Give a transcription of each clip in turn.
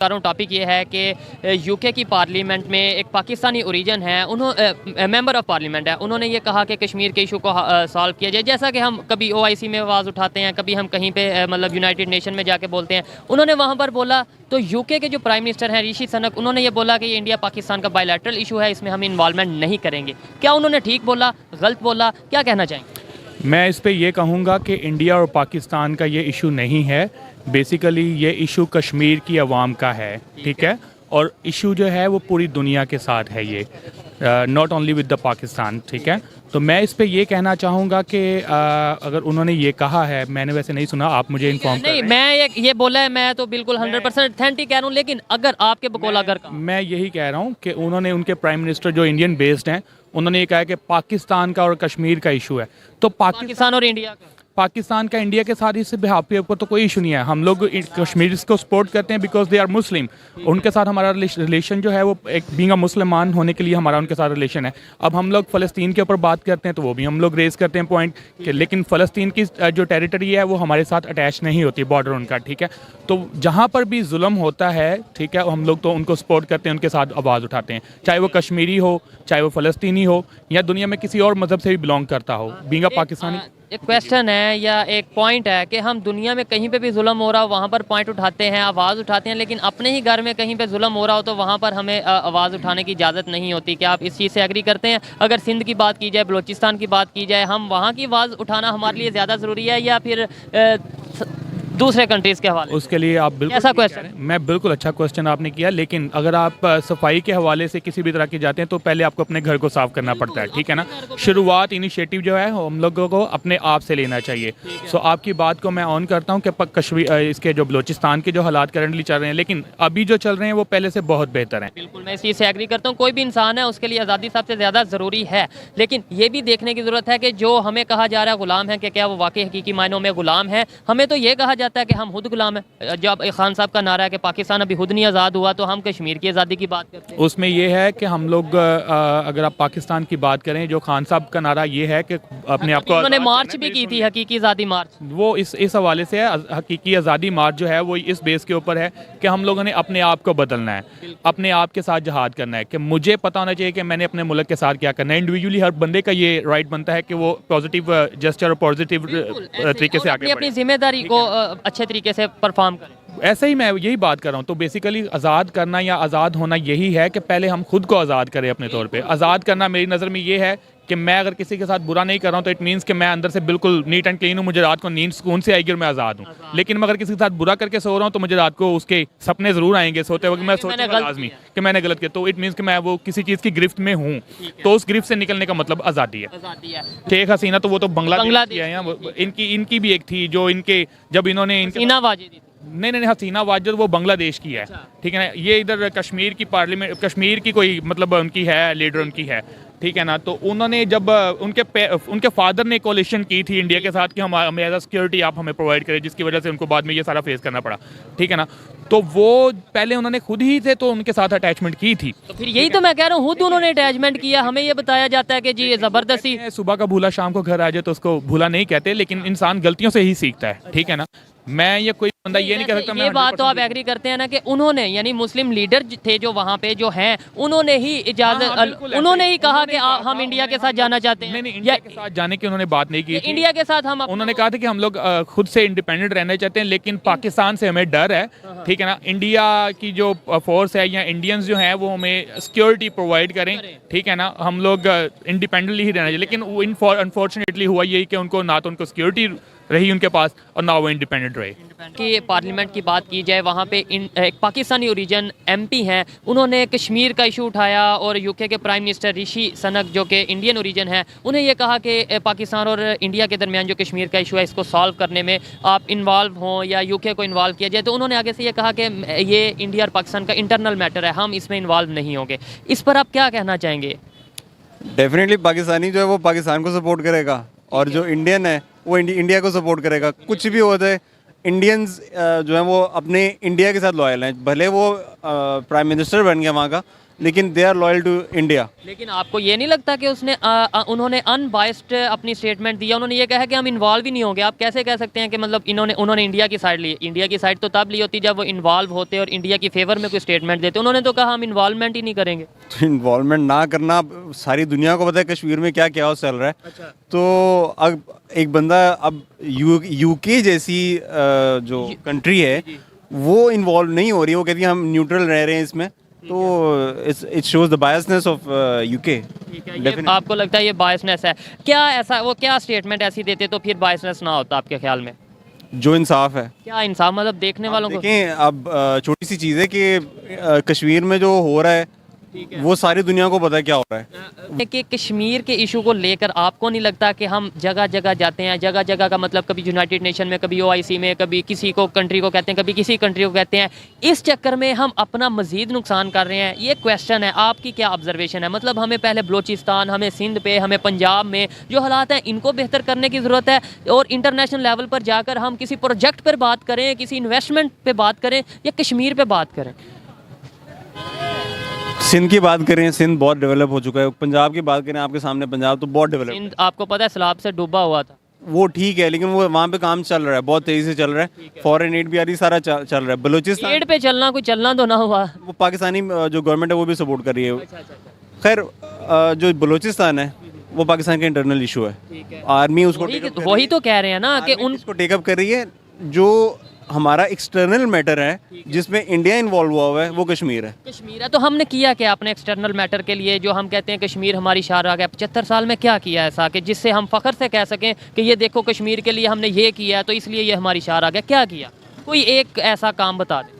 कारण टॉपिक ये है कि यूके की पार्लियामेंट में एक पाकिस्तानी ओरिजिन है, उन्होंने मेंबर ऑफ पार्लियामेंट है, उन्होंने ये कहा कि कश्मीर के इशू को सॉल्व किया जाए। जैसा कि हम कभी ओआईसी में आवाज़ उठाते हैं, कभी हम कहीं पे मतलब यूनाइटेड नेशन में जाके बोलते हैं, उन्होंने वहाँ पर बोला। तो यूके के जो प्राइम मिनिस्टर हैं ऋषि सनक, उन्होंने ये बोला कि ये इंडिया पाकिस्तान का बायलैटरल इशू है, इसमें हम इन्वॉल्वमेंट नहीं करेंगे। क्या उन्होंने ठीक बोला, गलत बोला, क्या कहना चाहेंगे? मैं इस पे ये कहूँगा कि इंडिया और पाकिस्तान का ये इशू नहीं है। बेसिकली ये इशू कश्मीर की आवाम का है, ठीक है। और इशू जो है वो पूरी दुनिया के साथ है, ये not only with the Pakistan, ठीक है। तो मैं इस पे ये कहना चाहूँगा कि अगर उन्होंने ये कहा है, मैंने वैसे नहीं सुना, आप मुझे इन्फॉर्म नहीं, मैं ये बोला है, मैं तो बिल्कुल 100% अथेंटिक कह रहा हूँ, लेकिन अगर आपके बकौल अगर मैं यही कह रहा हूँ कि उन्होंने, उनके प्राइम मिनिस्टर जो इंडियन बेस्ड हैं, उन्होंने ये कहा कि पाकिस्तान का और कश्मीर का इशू है। तो पाकिस्तान और इंडिया का, पाकिस्तान का इंडिया के साथ इस बिहाफ के ऊपर तो कोई इशू नहीं है। हम लोग कश्मीर को सपोर्ट करते हैं बिकॉज दे आर मुस्लिम। उनके साथ हमारा रिलेशन जो है वो एक बीइंग अ मुसलमान होने के लिए हमारा उनके साथ रिलेशन है। अब हम लोग फ़लस्तीन के ऊपर बात करते हैं तो वो भी हम लोग रेज़ करते हैं पॉइंट कि लेकिन फ़लस्तीन की जो टेरिटरी है वो हमारे साथ अटैच नहीं होती, बॉर्डर उनका, ठीक है। तो जहाँ पर भी जुल्म होता है, ठीक है, हम लोग तो उनको सपोर्ट करते हैं, उनके साथ आवाज़ उठाते हैं, चाहे वो कश्मीरी हो, चाहे वो फ़लस्तीनी हो, या दुनिया में किसी और मज़हब से भी बिलोंग करता हो, बीइंग अ पाकिस्तानी। एक क्वेश्चन है या एक पॉइंट है कि हम दुनिया में कहीं पे भी जुल्म हो रहा हो वहाँ पर पॉइंट उठाते हैं, आवाज़ उठाते हैं, लेकिन अपने ही घर में कहीं पे जुल्म हो रहा हो तो वहाँ पर हमें आवाज़ उठाने की इजाज़त नहीं होती। क्या आप इस चीज़ से एग्री करते हैं? अगर सिंध की बात की जाए, बलूचिस्तान की बात की जाए, हम वहाँ की आवाज़ उठाना हमारे लिए ज़्यादा ज़रूरी है या फिर दूसरे कंट्रीज़ के हवाले? उसके लिए आप बिल्कुल ऐसा क्वेश्चन, मैं बिल्कुल अच्छा क्वेश्चन आपने किया, लेकिन अगर आप सफाई के हवाले से किसी भी तरह की जाते हैं तो पहले आपको अपने घर को साफ करना पड़ता है, ठीक है ना। शुरुआत इनिशिएटिव जो है हम लोगों को अपने आप से लेना चाहिए। सो आपकी बात को मैं ऑन करता हूँ कि कश्मीर, इसके जो बलूचिस्तान के जो हालात करंटली चल रहे हैं, लेकिन अभी जो चल रहे हैं वो पहले से बहुत बेहतर हैं। बिल्कुल, मैं इस चीज़ से एग्री करता हूँ। कोई भी इंसान है उसके लिए आज़ादी सबसे ज़्यादा ज़रूरी है, लेकिन ये भी देखने की ज़रूरत है कि जो हमें कहा जा रहा है गुलाम है, कि क्या वो वाकई हकीकी मायनों में गुलाम है? हमें तो ये कहा जाता है कि हम खुद गुलाम है। जब खान साहब का नारा है कि पाकिस्तान अभी खुद नहीं आज़ाद हुआ, तो हम कश्मीर की आज़ादी की बात करते हैं। उसमें ये है कि हम लोग अगर आप पाकिस्तान की बात करें, जो खान साहब का नारा ये है कि अपने आप को, उन्होंने मार्च भी की थी, हकीकी आज़ादी मार्च, वो इस हवाले से है। हकीकी आज़ादी मार्च जो है वो इस बेस के ऊपर है कि हम लोगों ने अपने आप को बदलना है, अपने आप के साथ जहाद करना है, कि मुझे पता होना चाहिए कि मैंने अपने मुल्क के साथ क्या करना है। इंडिविजुअली हर बंदे का ये राइट बनता है कि वो पॉजिटिव जेस्चर और पॉजिटिव तरीके से आगे अपनी जिम्मेदारी को अच्छे तरीके से परफॉर्म करें। ऐसे ही मैं यही बात कर रहा हूँ। तो बेसिकली आज़ाद करना या आज़ाद होना यही है कि पहले हम खुद को आज़ाद करें अपने तौर पे। आज़ाद करना मेरी नज़र में ये है कि मैं अगर किसी के साथ बुरा नहीं कर रहा हूँ तो इट मीन्स कि मैं अंदर से बिल्कुल नीट एंड क्लीन हूँ, मुझे रात को नींद सुकून से आएगी और मैं आज़ाद हूँ। लेकिन मैं अगर किसी के साथ बुरा करके सो रहा हूँ तो मुझे रात को उसके सपने ज़रूर आएंगे, सोते वक्त मैं सोचूंगा लाज़मी कि मैंने गलत किया। तो इट मीन्स कि मैं वो किसी चीज़ की गिरफ्त में हूँ, तो उस गिरफ्त से निकलने का मतलब आज़ादी है। शेख हसीना तो वो तो बांग्लादेश की है, इनकी भी एक थी जो इनके, जब इन्होंने नहीं, हसीना वाजिद वो बांग्लादेश की है, ठीक है ना। ये इधर कश्मीर की पार्लियामेंट, कश्मीर की कोई मतलब उनकी है, लीडर उनकी है, ठीक है ना। तो उन्होंने जब उनके फादर ने कोलिशन की थी इंडिया के साथ कि हमें एज अ सिक्योरिटी आप हमें प्रोवाइड करें, जिसकी वजह से उनको बाद में ये सारा फेस करना पड़ा, ठीक है ना। तो वो पहले उन्होंने खुद ही से तो उनके साथ अटैचमेंट की थी। तो फिर यही तो मैं कह रहा हूँ, खुद उन्होंने अटैचमेंट किया। हमें ये बताया जाता है कि जी ज़बरदस्ती, सुबह का भूला शाम को घर आ जाए, तो उसको भूला नहीं कहते, लेकिन इंसान गलतियों से ही सीखता है, ठीक है ना। मैं ये कोई बंदा ये नहीं कह सकता। ये बात तो आप एग्री करते हैं ना कि उन्होंने, यानी मुस्लिम लीडर थे जो वहाँ पे जो हैं, उन्होंने ही इजाजत, उन्होंने ही कहा कि हम इंडिया के साथ जाना चाहते हैं। नहीं, इंडिया के साथ जाने की उन्होंने बात नहीं की थी। इंडिया के साथ हम, उन्होंने कहा था कि हम लोग खुद से इंडिपेंडेंट रहना चाहते हैं, लेकिन पाकिस्तान से हमें डर है, ठीक है ना। इंडिया की जो फोर्स है या इंडियंस जो हैं वो हमें सिक्योरिटी प्रोवाइड करें, ठीक है ना। हम लोग इंडिपेंडेंटली ही रहना चाहिए, लेकिन अनफॉर्चुनेटली हुआ यही कि उनको ना तो उनको सिक्योरिटी रही उनके पास और ना वो इंडिपेंडेंट रहे। कि पार्लियामेंट की बात की जाए, वहाँ पे एक पाकिस्तानी ओरिजिन एमपी हैं, उन्होंने कश्मीर का इशू उठाया, और यूके के प्राइम मिनिस्टर ऋषि सनक जो कि इंडियन ओरिजिन है, उन्हें ये कहा कि पाकिस्तान और इंडिया के दरमियान जो कश्मीर का इशू है, इसको सॉल्व करने में आप इन्वॉल्व हों या यूके को इन्वॉल्व किया जाए। तो उन्होंने आगे से ये कहा कि ये इंडिया और पाकिस्तान का इंटरनल मैटर है, हम इसमें इन्वॉल्व नहीं होंगे। इस पर आप क्या कहना चाहेंगे? डेफिनेटली पाकिस्तानी जो है वो पाकिस्तान को सपोर्ट करेगा, और जो इंडियन है वो इंडिया को सपोर्ट करेगा। कुछ भी होता है, इंडियंस जो है वो अपने इंडिया के साथ लॉयल हैं, भले वो प्राइम मिनिस्टर बन गया वहाँ का, लेकिन they are loyal to India. लेकिन आपको ये नहीं लगता कि उन्होंने अनबाइस्ड अपनी स्टेटमेंट दिया, उन्होंने ये कहा कि हम इन्वॉल्व ही नहीं होंगे। आप कैसे कह सकते हैं कि मतलब उन्होंने इंडिया की साइड ली? इंडिया की साइड तो तब ली होती जब वो इन्वॉल्व होते और इंडिया की फेवर में कोई स्टेटमेंट देते। उन्होंने तो कहा हम इन्वॉल्वमेंट ही नहीं करेंगे। तो इन्वॉल्वमेंट ना करना, सारी दुनिया को पता है कश्मीर में क्या क्या चल रहा है। अच्छा। तो अब एक बंदा, अब यूके जैसी जो कंट्री है वो इन्वॉल्व नहीं हो रही है, वो कहती है हम न्यूट्रल रह रहे हैं इसमें, तो it shows the biasness of UK. ये आपको लगता है ये बायसनेस है? क्या ऐसा वो क्या स्टेटमेंट ऐसी देते तो फिर बायसनेस ना होता आपके ख्याल में? जो इंसाफ है। क्या इंसाफ मतलब देखने वालों को? देखें, अब छोटी सी चीज़ है कि कश्मीर में जो हो रहा है वो सारी दुनिया को पता है क्या हो रहा है। कि कश्मीर के इशू को लेकर आपको नहीं लगता कि हम जगह जगह जाते हैं, जगह जगह का मतलब कभी यूनाइटेड नेशन में, कभी OIC में, कभी किसी को कंट्री को कहते हैं, कभी किसी कंट्री को कहते हैं, इस चक्कर में हम अपना मजीद नुकसान कर रहे हैं? ये क्वेश्चन है, आपकी क्या ऑब्जर्वेशन है? मतलब हमें पहले बलूचिस्तान, हमें सिंध पे, हमें पंजाब में जो हालात हैं इनको बेहतर करने की ज़रूरत है, और इंटरनेशनल लेवल पर जाकर हम किसी प्रोजेक्ट पर बात करें, किसी इन्वेस्टमेंट पर बात करें, या कश्मीर पर बात करें? सिंध की बात करें, सिंध बहुत डेवलप हो चुका है। पंजाब की बात करें, आपके सामने पंजाब तो बहुत डेवलप। सिंध आपको पता है सैलाब से डूबा हुआ था। वो ठीक है, लेकिन वो वहाँ पे काम चल रहा है, बहुत तेजी से चल रहा है। फॉरेन एड भी आ रही, सारा चल रहा है। बलूचिस्तान पेड़ पे चलना, कोई चलना तो ना हुआ। वो पाकिस्तानी जो गवर्नमेंट है वो भी सपोर्ट कर रही है। खैर, जो बलूचिस्तान है वो पाकिस्तान का इंटरनल इशू है। आर्मी उसको वही तो कह रहे हैं ना कि उसको टेकअप कर रही है। जो हमारा एक्सटर्नल मैटर है जिसमें इंडिया इन्वॉल्व हुआ है वो कश्मीर है। कश्मीर है तो हमने किया क्या अपने एक्सटर्नल मैटर के लिए? जो हम कहते हैं कश्मीर हमारी शाहराग है, 75 साल में क्या किया ऐसा कि जिससे हम फ़ख्र से कह सकें कि ये देखो कश्मीर के लिए हमने ये किया है तो इसलिए ये हमारी शाहराग है? क्या किया? कोई एक ऐसा काम बता दें।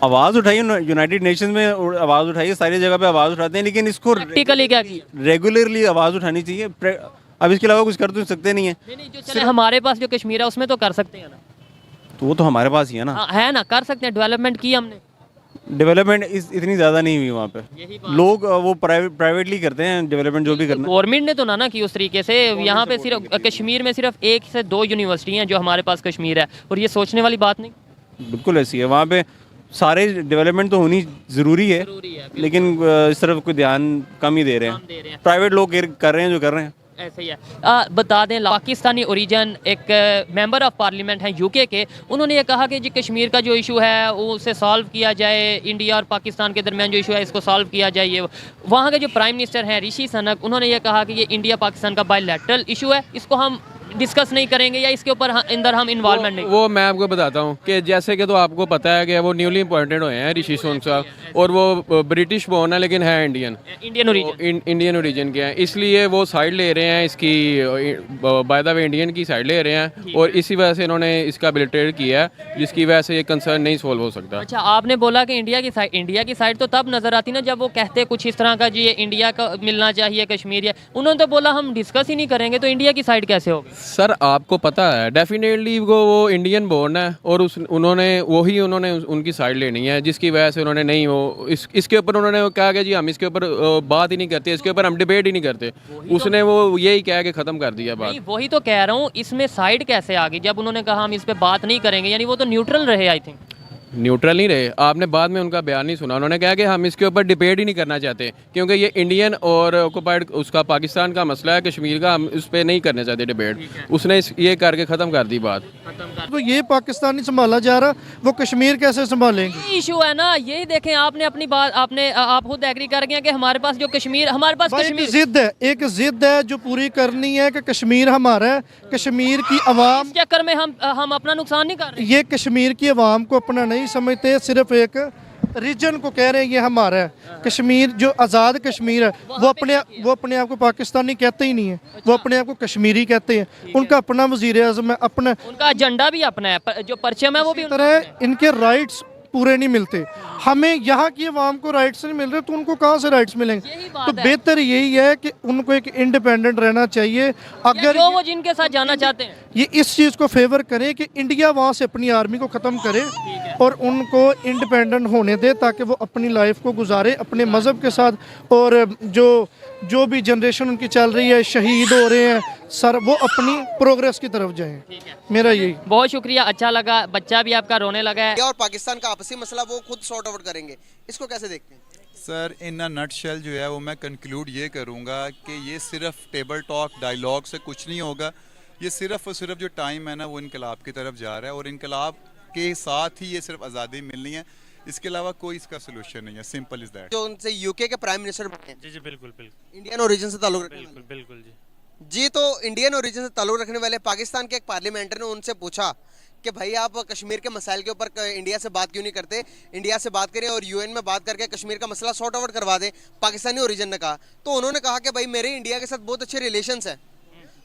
आवाज़ उठाइए, यूनाइटेड नेशन में आवाज़ उठाइए, सारी जगह पे आवाज़ उठाते हैं, लेकिन इसको प्रैक्टिकली क्या किया? रेगुलरली आवाज़ उठानी चाहिए। अब इसके अलावा कुछ कर तो सकते नहीं है। नहीं, जो चले हमारे पास जो कश्मीर है उसमें तो कर सकते हैं ना। तो वो तो हमारे पास ही है ना। है ना, कर सकते हैं। डेवलपमेंट की हमने। डेवलपमेंट इतनी ज़्यादा नहीं हुई वहाँ पे। लोग वो प्राइवेटली करते हैं डेवलपमेंट, जो भी करना। गवर्नमेंट ने तो ना की उस तरीके से। यहाँ पे सिर्फ कश्मीर में सिर्फ 1 से 2 यूनिवर्सिटी हैं जो हमारे पास कश्मीर है, और ये सोचने वाली बात नहीं। बिल्कुल ऐसी है। वहाँ पे सारे डेवलपमेंट तो होनी ज़रूरी है, लेकिन इस तरफ कोई ध्यान कम ही दे रहे हैं। प्राइवेट लोग कर रहे हैं जो कर रहे हैं। ऐसे ही है। बता दें, पाकिस्तानी ओरिजिन एक मेंबर ऑफ पार्लियामेंट हैं यूके के, उन्होंने ये कहा कि जी कश्मीर का जो इशू है उसे सॉल्व किया जाए, इंडिया और पाकिस्तान के दरमियान जो इशू है इसको सॉल्व किया जाए। ये वहाँ के जो प्राइम मिनिस्टर हैं ऋषि सनक, उन्होंने ये कहा कि ये इंडिया पाकिस्तान का बायलैटरल इशू है, इसको हम डिस्कस नहीं करेंगे या इसके ऊपर अंदर हम इन्वॉल्वमेंट नहीं। वो मैं आपको बताता हूँ कि जैसे कि तो आपको पता है कि वो न्यूली अपॉइंटेड हुए हैं ऋषि सुनक साहब, और वो ब्रिटिश बोर्न है लेकिन है इंडियन ओरिजिन के हैं, इसलिए वो साइड ले रहे हैं इसकी, बाय द वे इंडियन की साइड ले रहे हैं, और इसी वजह से इन्होंने इसका बिलिटेड किया है, जिसकी वजह से ये कंसर्न नहीं सोल्व हो सकता। अच्छा, आपने बोला कि इंडिया की साइड तो तब नजर आती ना जब वो कहते कुछ इस तरह का जी ये इंडिया का मिलना चाहिए कश्मीर, या उन्होंने तो बोला हम डिस्कस ही नहीं करेंगे, तो इंडिया की साइड कैसे होगी? सर आपको पता है डेफिनेटली वो इंडियन बोर्न है, और उन्होंने उनकी साइड लेनी है, जिसकी वजह से उन्होंने नहीं वो इसके ऊपर उन्होंने कहा कि जी हम इसके ऊपर बात ही नहीं करते, इसके ऊपर हम डिबेट ही नहीं करते। उसने वो यही कह के ख़त्म कर दिया बात। वही तो कह रहा हूँ, इसमें साइड कैसे आ गई जब उन्होंने कहा हम इस पर बात नहीं करेंगे? यानी वो तो न्यूट्रल रहे। आई थिंक न्यूट्रल नहीं रहे। आपने बाद में उनका बयान नहीं सुना, उन्होंने कहा कि हम इसके ऊपर डिबेट ही नहीं करना चाहते, क्योंकि ये इंडियन और ऑक्युपाइड उसका पाकिस्तान का मसला है, कश्मीर का, हम उस पर नहीं करना चाहते डिबेट। उसने ये करके ख़त्म कर दी बात। तो ये पाकिस्तान नहीं संभाला जा रहा, वो कश्मीर कैसे संभालेंगे? इशू है ना, यही देखें आपने अपनी बात आप खुद एग्री कर गए कि हमारे पास जो कश्मीर, हमारे पास कश्मीर एक जिद है जो पूरी करनी है कि कश्मीर हमारा है, कश्मीर की आवाम। इस चक्कर में हम अपना नुकसान नहीं कर रहे। ये कश्मीर की आवाम को अपना नहीं समझते, सिर्फ एक रीजन को कह रहे हैं ये हमारा है। कश्मीर जो आज़ाद कश्मीर है वो अपने आप को पाकिस्तानी कहते ही नहीं है, वो अपने आप को कश्मीरी कहते हैं। उनका अपना वज़ीर आज़म है, अपना उनका एजेंडा भी अपना है, जो परचम है वो भी तरह इनके राइट्स पूरे नहीं मिलते। हमें यहाँ की आवाम को राइट्स नहीं मिल रहे, तो उनको कहाँ से राइट्स मिलेंगे? तो बेहतर यही है कि उनको एक इंडिपेंडेंट रहना चाहिए। अगर वो जिनके साथ जाना चाहते हैं ये इस चीज़ को फेवर करें कि इंडिया वहाँ से अपनी आर्मी को ख़त्म करे और उनको इंडिपेंडेंट होने दे, ताकि वो अपनी लाइफ को गुजारे अपने मज़हब के साथ, और जो भी जनरेशन उनकी चल रही है, शहीद हो रहे हैं सर, वो अपनी प्रोग्रेस की तरफ जाएं। मेरा यही। बहुत शुक्रिया, अच्छा लगा। बच्चा भी आपका रोने लगा है। और पाकिस्तान का आपसी मसला वो खुद सॉर्ट आउट करेंगे, इसको कैसे देखते हैं? सर इन अ नटशेल जो है वो मैं कंक्लूड ये करूँगा कि ये सिर्फ टेबल टॉक डायलॉग से कुछ नहीं होगा। ये सिर्फ और सिर्फ जो टाइम है ना वो इनकलाब की तरफ जा रहा है, और इनकलाब के साथ ही ये सिर्फ आज़ादी मिलनी है, इसके अलावा कोई इसका सोल्यूशन नहीं है। Simple is that. जो उनसे यूके के प्राइम मिनिस्टर बने हैं, जी जी बिल्कुल बिल्कुल इंडियन ओरिजिन से ताल्लुक रखने बिल्कुल बिल्कुल जी। वाले। जी, तो इंडियन ओरिजिन से ताल्लुक रखने वाले पाकिस्तान के एक पार्लियामेंटर ने उनसे पूछा कि भाई आप कश्मीर के मसाइल के ऊपर इंडिया से बात क्यों नहीं करते, इंडिया से बात करें और यूएन में बात करके कश्मीर का मसला सॉर्ट आउट करवा दें। पाकिस्तानी ओरिजिन ने कहा, तो उन्होंने कहा कि भाई मेरे इंडिया के साथ बहुत अच्छे रिलेशंस हैं,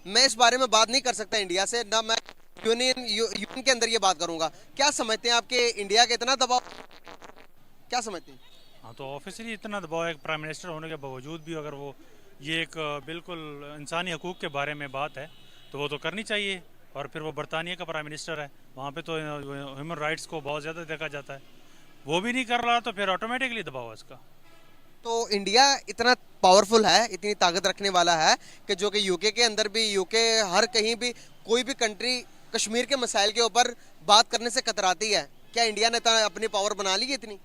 मैं इस बारे में बात नहीं कर सकता इंडिया से, ना मैं यूएन के अंदर ये बात करूंगा। क्या समझते हैं आपके इंडिया का इतना दबाव, क्या समझते हैं? हाँ, तो ऑफिशियली इतना दबाव है प्राइम मिनिस्टर होने के बावजूद भी, अगर वो ये एक बिल्कुल इंसानी हकूक़ के बारे में बात है तो वो तो करनी चाहिए। और फिर वो बरतानिया का प्राइम मिनिस्टर है, वहाँ पे तो ह्यूमन राइट्स को बहुत ज़्यादा देखा जाता है, वो भी नहीं कर रहा तो फिर ऑटोमेटिकली दबाव है इसका। तो इंडिया इतना पावरफुल है, इतनी ताकत रखने वाला है कि जो कि यूके के अंदर भी, यूके हर कहीं भी कोई भी कंट्री कश्मीर के मसाइल के ऊपर बात करने से कतराती है। क्या इंडिया ने अपनी पावर बना ली है इतनी?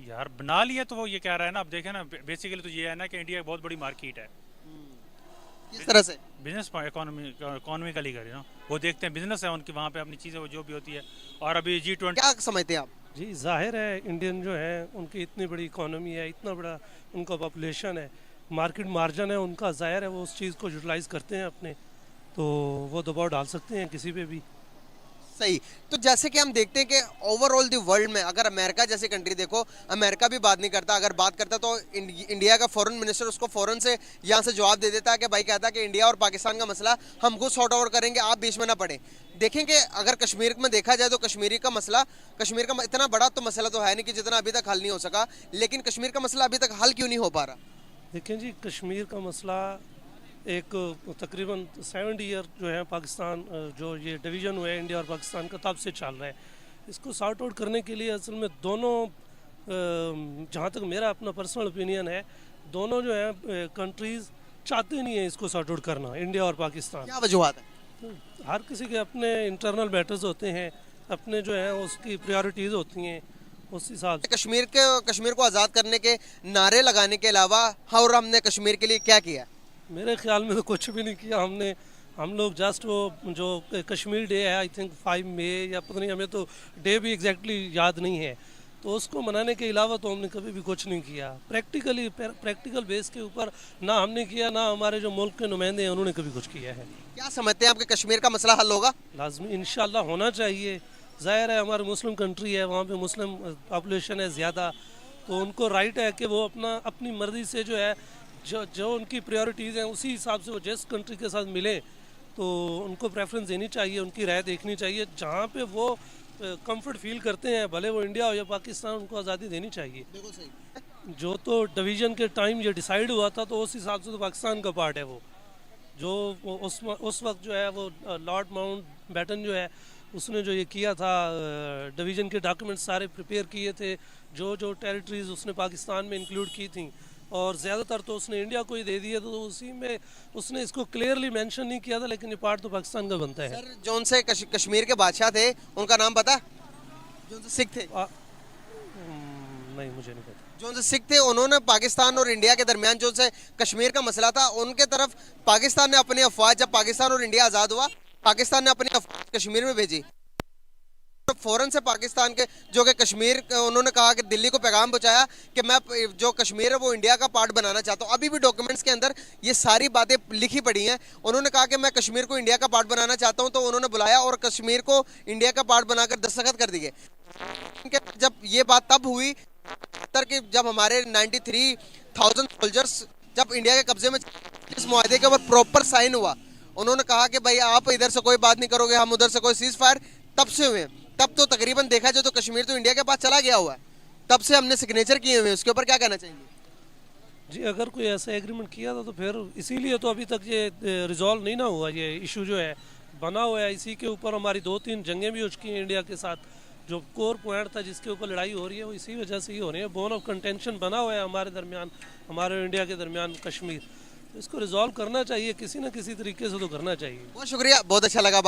यार बना लिया तो वो ये कह रहा है ना, अब देखें ना, बेसिकली तो ये है ना कि इंडिया एक बहुत बड़ी मार्केट है। किस तरह से? बिजनेस इकोनॉमिकली करें ना, वो देखते हैं बिजनेस है उनकी, वहाँ पे अपनी चीज़ें वो जो भी होती है। और अभी G20 क्या समझते हैं आप? जी जाहिर है इंडियन जो है उनकी इतनी बड़ी इकोनॉमी है, इतना बड़ा उनका पॉपुलेशन है, मार्केट मार्जिन है उनका, जाहिर है वो उस चीज़ को यूटिलाइज़ करते हैं अपने, तो वो दबाव डाल सकते हैं किसी पे भी। सही। तो जैसे कि हम देखते हैं कि ओवरऑल द वर्ल्ड में अगर अमेरिका जैसी कंट्री देखो, अमेरिका भी बात नहीं करता, अगर बात करता तो इंडिया का फॉरेन मिनिस्टर उसको फौरन से यहाँ से जवाब दे देता है कि भाई कहता है कि इंडिया और पाकिस्तान का मसला हम खुद सॉर्ट आउट करेंगे, आप बीच में ना पड़े। देखेंगे अगर कश्मीर में देखा जाए तो कश्मीर का इतना बड़ा तो मसला तो है नहीं कि जितना अभी तक हल नहीं हो सका, लेकिन कश्मीर का मसला अभी तक हल क्यों नहीं हो पा रहा? देखें जी, कश्मीर का मसला एक तकरीबन 70 ईयर जो है पाकिस्तान, जो ये डिवीज़न हुआ है इंडिया और पाकिस्तान का, तब से चल रहा है। इसको सॉर्ट आउट करने के लिए असल में दोनों, जहाँ तक मेरा अपना पर्सनल ओपिनियन है, दोनों जो है कंट्रीज़ चाहते नहीं है इसको सॉर्ट आउट करना, इंडिया और पाकिस्तान। क्या वजूहत है? तो हर किसी के अपने इंटरनल मैटर्स होते हैं, अपने जो है उसकी प्रायोरिटीज़ होती हैं, उस हिसाब से। कश्मीर को आज़ाद करने के नारे लगाने के अलावा और हमने कश्मीर के लिए क्या किया? मेरे ख्याल में तो कुछ भी नहीं किया हमने। हम लोग जस्ट वो जो कश्मीर डे है, आई थिंक 5 मई या पता नहीं, हमें तो डे भी एग्जैक्टली याद नहीं है, तो उसको मनाने के अलावा तो हमने कभी भी कुछ नहीं किया। प्रैक्टिकल बेस के ऊपर ना हमने किया, ना हमारे जो मुल्क के नुमाइंदे हैं उन्होंने कभी कुछ किया है। क्या समझते हैं आपके कश्मीर का मसला हल होगा? लाजमी इंशाल्लाह होना चाहिए। ज़ाहिर है हमारी मुस्लिम कंट्री है, वहाँ पे मुस्लिम पॉपुलेशन है ज़्यादा, तो उनको राइट है कि वो अपनी मर्ज़ी से जो है जो उनकी प्रायोरिटीज़ हैं उसी हिसाब से वो जिस कंट्री के साथ मिले तो उनको प्रेफरेंस देनी चाहिए, उनकी राय देखनी चाहिए। जहाँ पे वो कंफर्ट फील करते हैं, भले वो इंडिया हो या पाकिस्तान, उनको आज़ादी देनी चाहिए। बिल्कुल सही। जो तो डिवीज़न के टाइम ये डिसाइड हुआ था, तो उस हिसाब से तो पाकिस्तान का पार्ट है वो, जो उस वक्त जो है वो लॉर्ड माउंट बैटन जो है उसने जो ये किया था, डिवीज़न के डॉक्यूमेंट्स सारे प्रिपेयर किए थे, जो टेरिटरीज़ उसने पाकिस्तान में इंक्लूड की थी, और ज़्यादातर तो उसने इंडिया को ही दे दिया, तो उसी में उसने इसको क्लियरली मेंशन नहीं किया था, लेकिन ये पार्ट तो पाकिस्तान का बनता है। सर, जो उनसे कश्मीर के बादशाह थे उनका नाम पता? जो उनसे सिख थे? नहीं, मुझे नहीं पता। जो उनसे सिख थे, उन्होंने पाकिस्तान और इंडिया के दरमियान जो से कश्मीर का मसला था, उनके तरफ पाकिस्तान ने अपनी अफवाज, जब पाकिस्तान और इंडिया आज़ाद हुआ, पाकिस्तान ने अपनी अफवाज कश्मीर में भेजी। फौरन से पाकिस्तान के जो कि कश्मीर, उन्होंने कहा कि दिल्ली को पैगाम पहुंचाया कि मैं जो कश्मीर है वो इंडिया का पार्ट बनाना चाहता हूं। अभी भी डॉक्यूमेंट्स के अंदर ये सारी बातें लिखी पड़ी हैं। उन्होंने कहा कि मैं कश्मीर को इंडिया का पार्ट बनाना चाहता हूं, तो उन्होंने बुलाया और कश्मीर को इंडिया का पार्ट बनाकर दस्तखत कर दिए। जब ये बात तब हुई कि जब हमारे 93,000 सोल्जर्स जब इंडिया के कब्जे में, इस मुआहदे के ऊपर प्रॉपर साइन हुआ, उन्होंने कहा कि भाई आप इधर से कोई बात नहीं करोगे, हम उधर से कोई सीज फायर, तब से हुए। तब तो तकरीबन देखा जाए तो कश्मीर तो इंडिया के पास चला गया हुआ है, तब से हमने सिग्नेचर किए हुए हैं। उसके ऊपर क्या कहना चाहेंगे? जी, अगर कोई ऐसा एग्रीमेंट किया था तो फिर इसीलिए तो अभी तक ये रिजॉल्व नहीं ना हुआ, ये इशू जो है बना हुआ है। इसी के ऊपर हमारी 2-3 जंगें भी हो चुकी हैं इंडिया के साथ। जो कोर पॉइंट था जिसके ऊपर लड़ाई हो रही है वो इसी वजह से ही हो रही है। बोन ऑफ कंटेंशन बना हुआ है हमारे दरमियान, हमारे इंडिया के दरमियान कश्मीर, तो इसको रिजॉल्व करना चाहिए, किसी न किसी तरीके से तो करना चाहिए। बहुत शुक्रिया, बहुत अच्छा लगा बात।